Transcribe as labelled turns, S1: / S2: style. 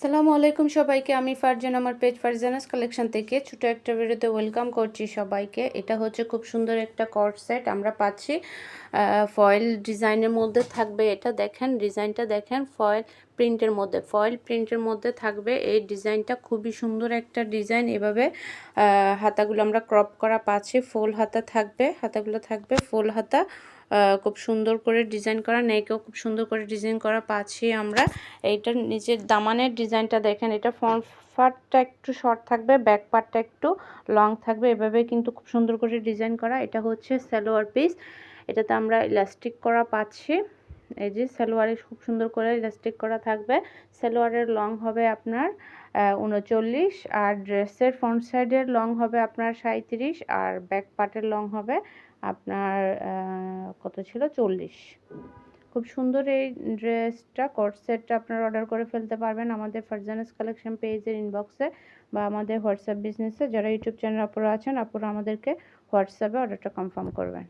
S1: আসসালামু আলাইকুম সবাইকে। আমি ফারজান, আমার পেজ ফারজানাস কালেকশন থেকে ছোট একটা ভিডিওতে ওয়েলকাম করছি সবাইকে। এটা হচ্ছে খুব সুন্দর একটা কর্ড সেট আমরা পাচ্ছি, ফয়েল ডিজাইনের মধ্যে থাকবে। এটা দেখেন, ডিজাইনটা দেখেন, ফয়েল প্রিন্টের মধ্যে থাকবে। এই ডিজাইনটা খুবই সুন্দর একটা ডিজাইন। এভাবে হাতাগুলো আমরা ক্রপ করা পাচ্ছি, ফুল হাতা থাকবে, হাতাগুলো থাকবে ফুল হাতা। খুব সুন্দর করে ডিজাইন করা, নেকেও খুব সুন্দর করে ডিজাইন করা পাচ্ছি আমরা। এইটার নিচের দামানের ডিজাইনটা দেখেন, এটা ফ্রন্ট পার্টটা একটু শর্ট থাকবে, ব্যাক পার্টটা একটু লং থাকবে। এভাবে কিন্তু খুব সুন্দর করে ডিজাইন করা। এটা হচ্ছে সালোয়ার পিস, এটাতে আমরা ইলাস্টিক করা পাচ্ছি। এই যে সালোয়ারে খুব সুন্দর করে ইলাস্টিক করা থাকবে। সালোয়ারের লং হবে আপনার 39, আর ড্রেসের ফ্রন্ট সাইডের লং হবে আপনার 37, আর ব্যাক পার্টের লং হবে আপনার কত ছিল, 40। খুব সুন্দর এই ড্রেসটা, কোট সেটটা আপনারা অর্ডার করে ফেলতে পারবেন আমাদের ফারজানাস কালেকশন পেজের ইনবক্সে বা আমাদের হোয়াটসঅ্যাপ বিজনেসে। যারা ইউটিউব চ্যানেল আপুরা আছেন, আপুরা আমাদেরকে হোয়াটসঅ্যাপে অর্ডারটা কনফার্ম করবেন।